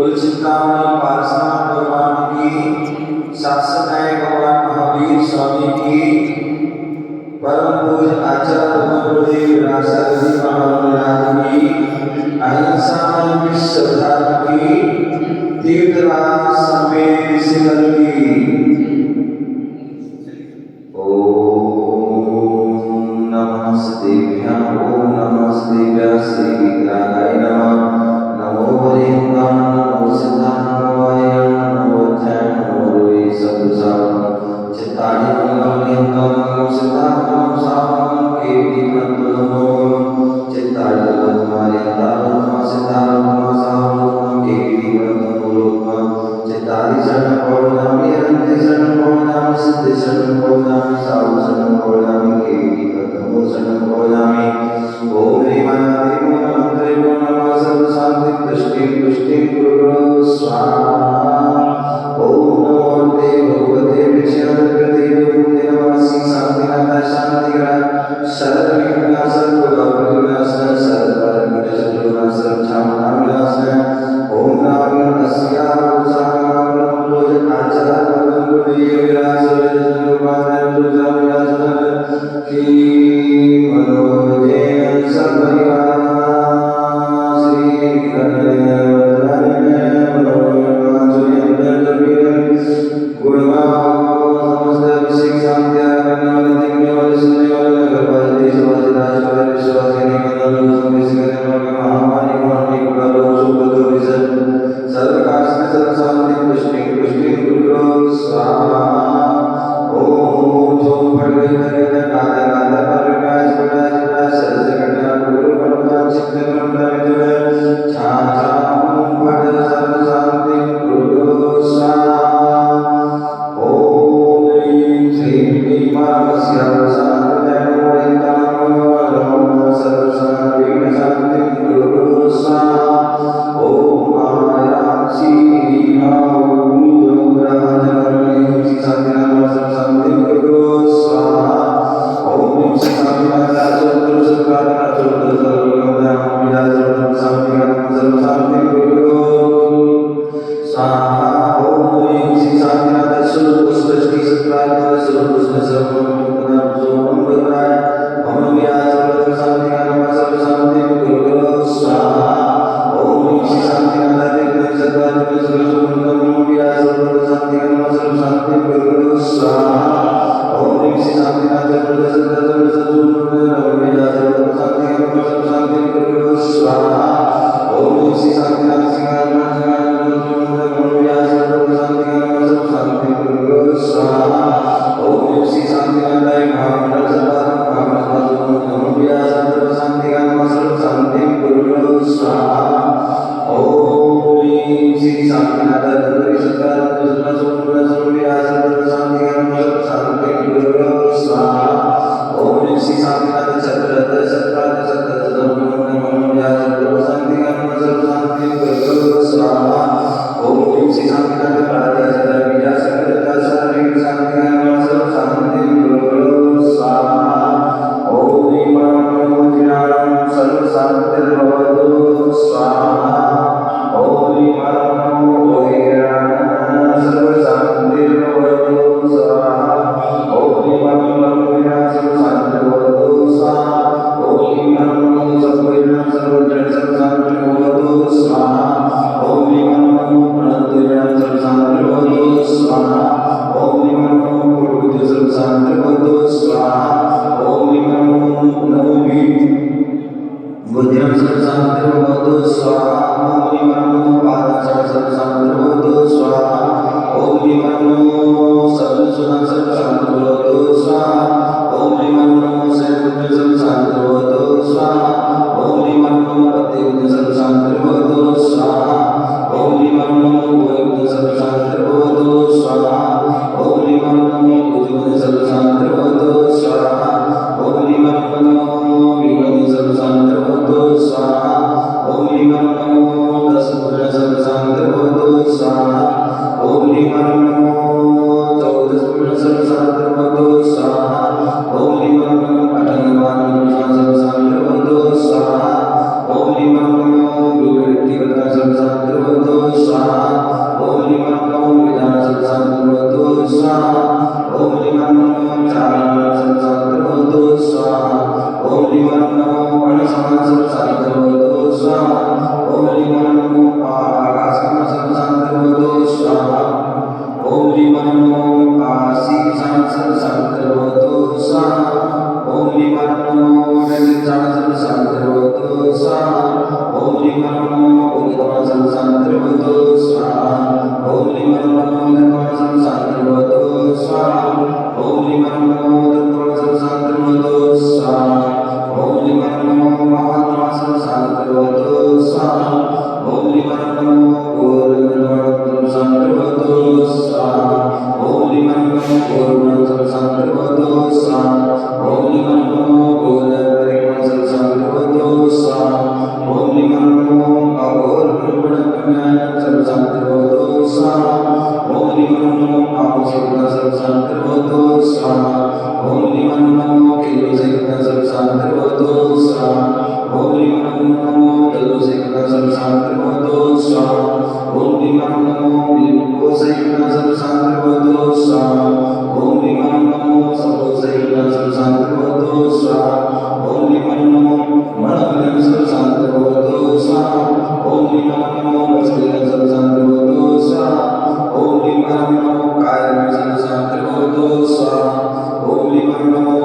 कुलचिंतामणि पार्श्वनाथ भगवान की, शास्त्रनायक भगवान महावीर स्वामी की, परम पूज्य आचार्य गुरुदेव राष्ट्रपति महाराज की, अहिंसा में विश्व धर्म की, तीर्थराज समेत ऋषिगण की। ओम नमस्तेभ्यः, ओम नमस्तेभ्यः श्री विग्रहाय नमः। नमो हरिओम, नमो सिद्धाय, नमो वायुं, नमो अध्याय, नमो रोहि सदुषां चित्ताय, नमो सिद्धाय, नमो सावं केवि नमो चित्ताय, नमो नमो सिद्धाय, नमो सावं केवि नमो चित्ताय शरण पौर्णमि अनंत शरण पौर्णमि सिद्ध शरण पौर्णमि साधु शरण पौर्णमि केवि नमो शरण पौर्णमि। ओम ह्रीमनादेव मंत्रे नमः सर्व शांति दृष्टि गुरु स्वाहा। ओम नमो भगवते विचरते भूते नमः शांतिनाथ शांतिग्रह शरद विनाश सर्व विनाश सर्व विनाश क्षमा विनाश। ओम नमो तस्या Om सर्वसंतर्भवतो स्वाहा ओम ह्रीं नमो तत्त्वाय सर्वसंतर्भवतो स्वाहा ओम ह्रीं नमो तत्त्वाय सर्वसंतर्भवतो स्वाहा ओम ह्रीं नमो महात्मा सर्वसंतर्भवतो स्वाहा ओम ह्रीं नमो पूर्णतत्त्वाय सर्वसंतर्भवतो स्वाहा ओम ह्रीं नमो पूर्णतत्त्वाय सर्वसंतर्भवतो स्वाहा ओम ह्रीं नमो पूर्णपरिपूर्ण सर्वसंतर्भवतो स्वाहा ओम ह्रीं नमो अपूर्णपरिपूर्ण सर्वसंतर्भवतो स्वाहा ओम ह्रीं नमो आमुषपूर्ण सर्वसंतर्भवतो स्वाहा ओम ह्रीं नमो किलोसहिपूर्ण सर्वसंतर्भवतो स्वाहा ओम ह्रीं नमो तलुसहिपूर्ण सर्वसंतर्भवतो स्वाहा ओम ह्रीं नमो बिल्वसहिपूर्ण सर्वसंतर्भवतो स्वाहा ओम ह्रीं नमो सपोसहिपूर्ण सर्वसंतर्भवतो स्वाहा ओम ह्रीं नमो मनोभिन्न सर्वसंतर्भवतो स्वाहा ओम ह्रीं नमो वस्त्रेण सर्वसंतर्भवतो स्वाहा ओम ह्रीं नमो कायेन सर्वसंतर्भवतो स्वाहा ओम ह्रीं नमो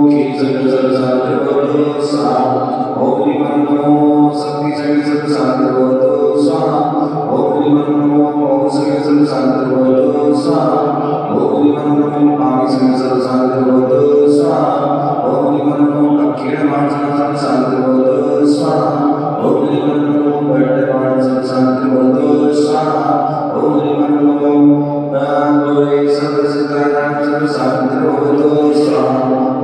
कीर्तन सर्वसंतर्भवतो स्वाहा ओम ह्रीं नमो शक्तिशक्ति सर्वसंतर्भवतो स्वाहा ओम ह्रीं नमो औषधि सर्वसंतर्भवतो स्वाहा ओम ह्रीं नमो आमिषं सर्वसंतर्भवतो स्वाहा ओम ह्रीं नमो अखिलमांसं सर्वसंतर्भवतो स्वाहा ओम ह्रीं नमो वर्धमानं सर्वसंतर्भवतो स्वाहा ओम ह्रीं नमो नागोय सर्वसिद्धानां सर्वसंतर्भवतो स्वाहा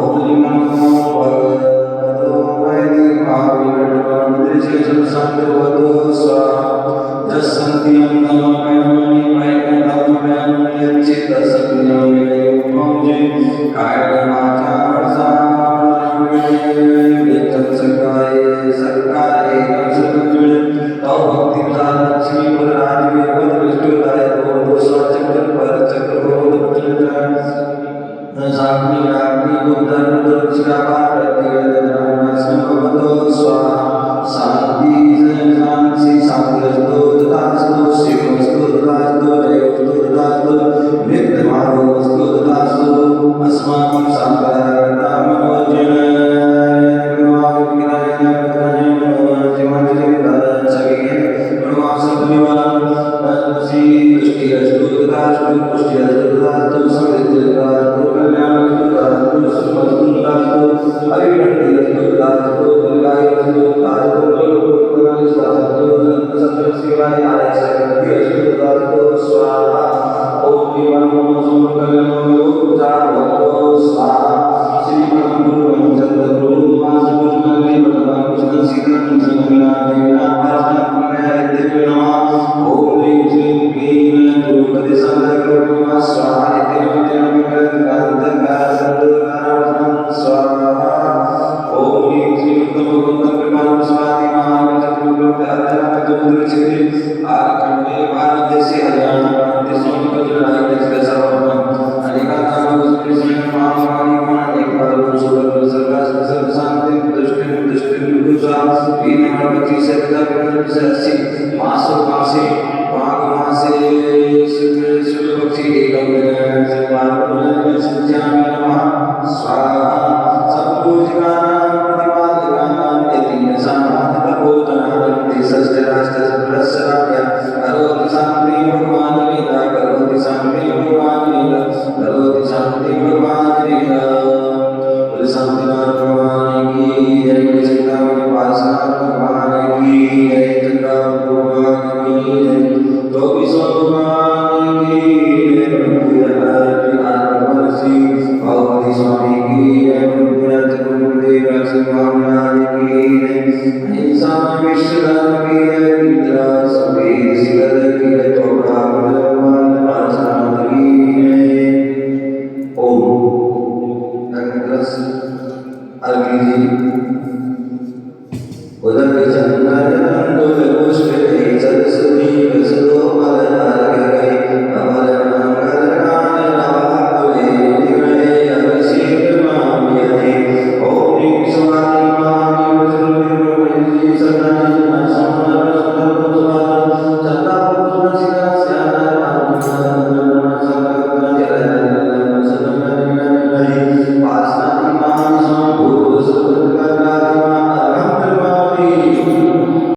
ओम ह्रीं नमो भगवतो वैदिकमहावीरवर्धमानं सर्वसंतर्भवतो स्वाहा जसन्त्यं नमोमयामि वैकुण्ठमयामि यच्चित्तसंज्ञामि योमौजे कायमाचारसामृतं सकाये सरकारे कंसुजुल तौ भक्तिदान लक्ष्मी पुराणि वरविष्णुदाय बोधो स्वचक्र पर चक्र बोध चक्र साग्नि राग्नि बुद्धं दुर्चिरापार प्रतिवेदनास्मभवतो स्वाहा शांति शांति शांतिस्तु तथास्तु शिवस्तु तथास्तु जयोस्तु तथास्तु नित्यमानोस्तु तथास्तु अस्माकं साम्प्रदायिकं मनोजन